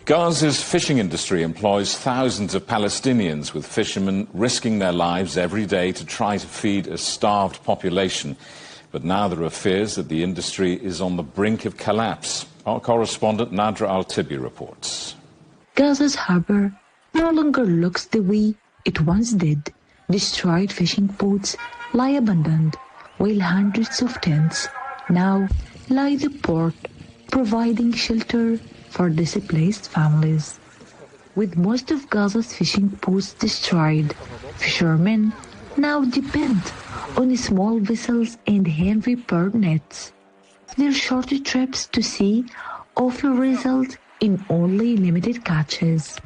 Gaza's fishing industry employs thousands of Palestinians, with fishermen risking their lives every day to try to feed a starved population. But now there are fears that the industry is on the brink of collapse. Our correspondent Nadra Tibi reports. Gaza's harbour no longer looks the way it once did. Destroyed fishing boats lie abandoned, while hundreds of tents now lie the port, providing shelter for displaced families. With most of Gaza's fishing boats destroyed, fishermen now depend on small vessels and hand-repaired nets. Their shorter trips to sea often result in only limited catches.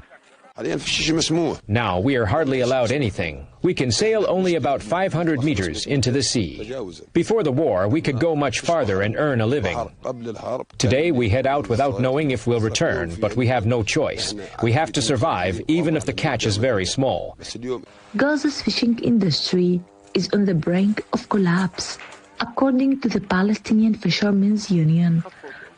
Now we are hardly allowed anything. We can sail only about 500 meters into the sea. Before the war, we could go much farther and earn a living. Today we head out without knowing if we'll return, but we have no choice. We have to survive, even if the catch is very small. Gaza's fishing industry is on the brink of collapse. According to the Palestinian Fishermen's Union,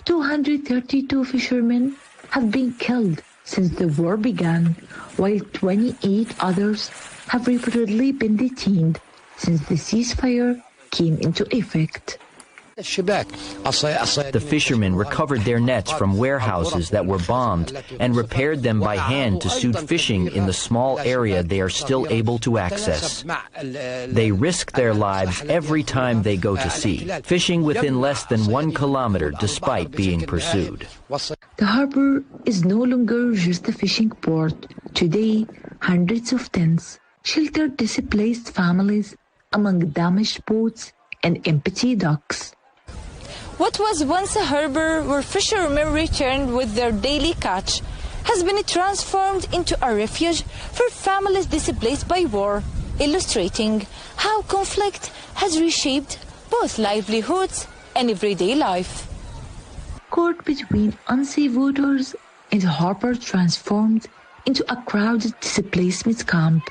232 fishermen have been killed since the war began, while 28 others have reportedly been detained since the ceasefire came into effect. The fishermen recovered their nets from warehouses that were bombed and repaired them by hand to suit fishing in the small area they are still able to access. They risk their lives every time they go to sea, fishing within less than 1 kilometer despite being pursued. The harbor is no longer just a fishing port. Today, hundreds of tents shelter displaced families among damaged boats and empty docks. What was once a harbor where fishermen returned with their daily catch has been transformed into a refuge for families displaced by war, illustrating how conflict has reshaped both livelihoods and everyday life. Caught between unsafe waters and harbor transformed into a crowded displacement camp,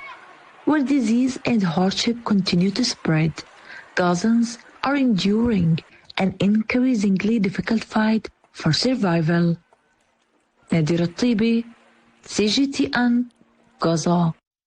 where disease and hardship continue to spread. Gazans are enduring an increasingly difficult fight for survival. Nadra Tibi, CGTN, Gaza.